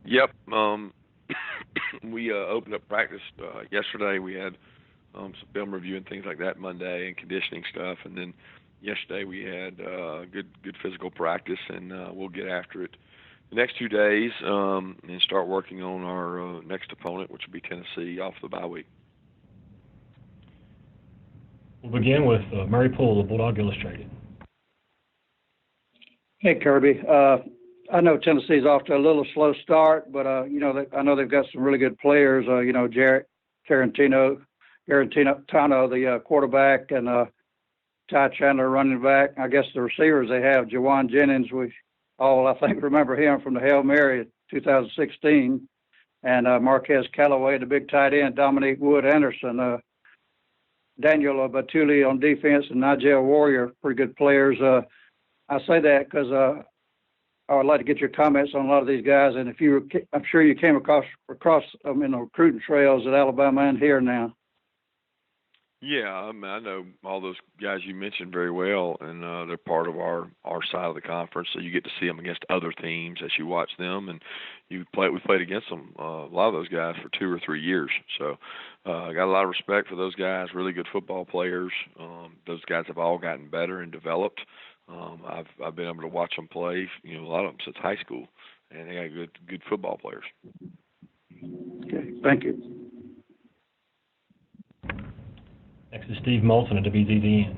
Yep. We opened up practice yesterday. We had some film review and things like that Monday and conditioning stuff, and then yesterday we had good physical practice, and we'll get after it the next 2 days and start working on our next opponent, which will be Tennessee off the bye week. We'll begin with Murray Poole of Bulldog Illustrated. Hey, Kirby. I know Tennessee's off to a little slow start, but I know they've got some really good players. Jarrett Garantino, the quarterback, and Ty Chandler, running back. I guess the receivers they have, Jawan Jennings, we all I think remember him from the Hail Mary in 2016, and Marquez Callaway, the big tight end, Dominique Wood Anderson, Daniel Batuli on defense, and Nigel Warrior, pretty good players. I say that because I would like to get your comments on a lot of these guys, and I'm sure you came across them in the recruiting trails at Alabama and here now. Yeah, I know all those guys you mentioned very well, and they're part of our side of the conference. So you get to see them against other teams as you watch them, and we played against them a lot of those guys for 2 or 3 years. So I got a lot of respect for those guys. Really good football players. Those guys have all gotten better and developed. I've been able to watch them play, a lot of them since high school, and they got good football players. Okay, thank you. Next is Steve Moulton of WZZN.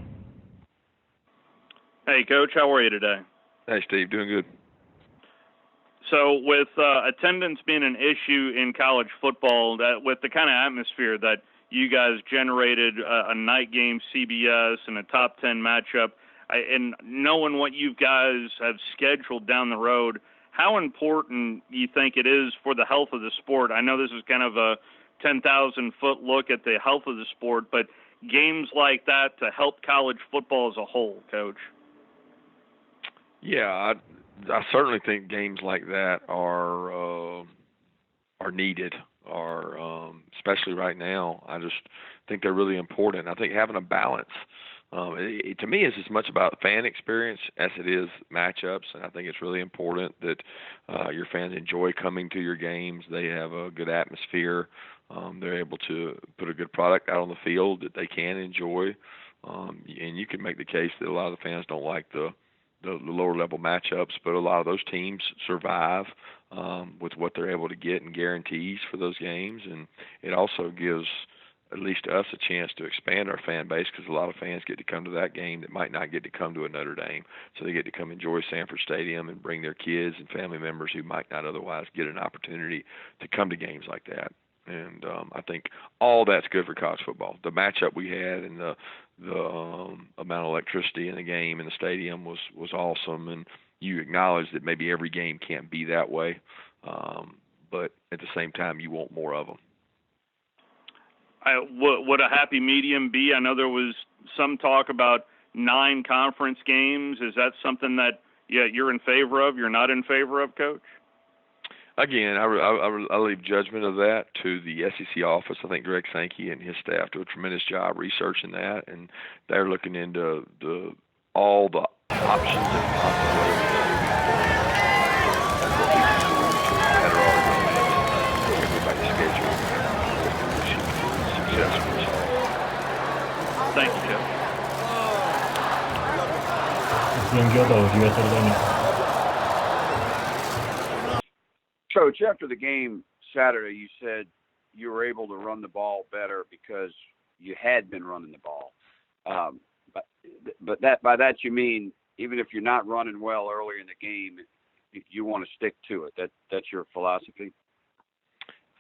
Hey, Coach, how are you today? Hey, Steve, doing good. So with attendance being an issue in college football, with the kind of atmosphere that you guys generated, a night game CBS and a top 10 matchup, and knowing what you guys have scheduled down the road, how important do you think it is for the health of the sport? I know this is kind of a 10,000-foot look at the health of the sport, but games like that to help college football as a whole, Coach? Yeah, I certainly think games like that are needed, especially right now. I just think they're really important. I think having a balance, to me, is as much about fan experience as it is matchups, and I think it's really important that your fans enjoy coming to your games. They have a good atmosphere. They're able to put a good product out on the field that they can enjoy, and you can make the case that a lot of the fans don't like the lower level matchups, but a lot of those teams survive with what they're able to get and guarantees for those games, and it also gives at least us a chance to expand our fan base, because a lot of fans get to come to that game that might not get to come to a Notre Dame. So they get to come enjoy Sanford Stadium and bring their kids and family members who might not otherwise get an opportunity to come to games like that. And I think all that's good for college football. The matchup we had and the amount of electricity in the game in the stadium was awesome. And you acknowledge that maybe every game can't be that way, but at the same time, you want more of them. Would a happy medium be? I know there was some talk about 9 conference games. Is that something that you're in favor of? You're not in favor of, Coach? Again, I leave judgment of that to the SEC office. I think Greg Sankey and his staff do a tremendous job researching that, and they're looking into all the options and possibilities. Thank you, Joe. Jim Gilbo of USA Today. Coach, after the game Saturday, you said you were able to run the ball better because you had been running the ball. But by that you mean even if you're not running well early in the game, you want to stick to it. That's your philosophy?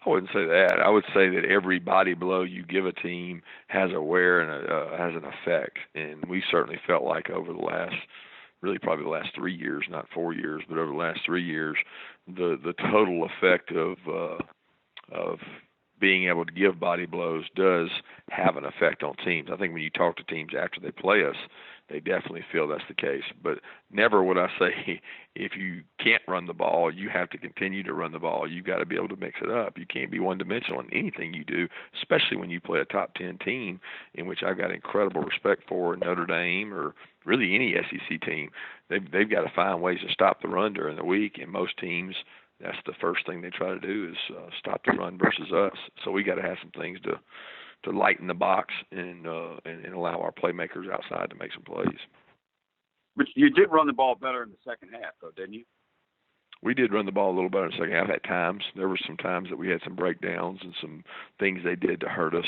I wouldn't say that. I would say that every body blow you give a team has a wear and has an effect. And we certainly felt like over the last, really probably the last 3 years, not 4 years, but over the last 3 years, the total effect of being able to give body blows does have an effect on teams. I think when you talk to teams after they play us, they definitely feel that's the case. But never would I say if you can't run the ball, you have to continue to run the ball. You've got to be able to mix it up. You can't be one-dimensional in anything you do, especially when you play a top 10 team, in which I've got incredible respect for, Notre Dame or really any SEC team. They've got to find ways to stop the run during the week, and most teams, that's the first thing they try to do is stop the run versus us. So we got to have some things to lighten the box and allow our playmakers outside to make some plays. But you did run the ball better in the second half, though, didn't you? We did run the ball a little better in the second half at times. There were some times that we had some breakdowns and some things they did to hurt us.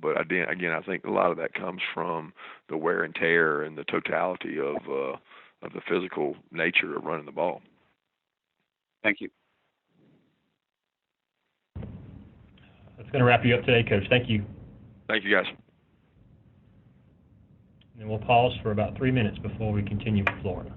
But again, I think a lot of that comes from the wear and tear and the totality of the physical nature of running the ball. Thank you. That's going to wrap you up today, Coach. Thank you. Thank you, guys. And we'll pause for about 3 minutes before we continue with Florida.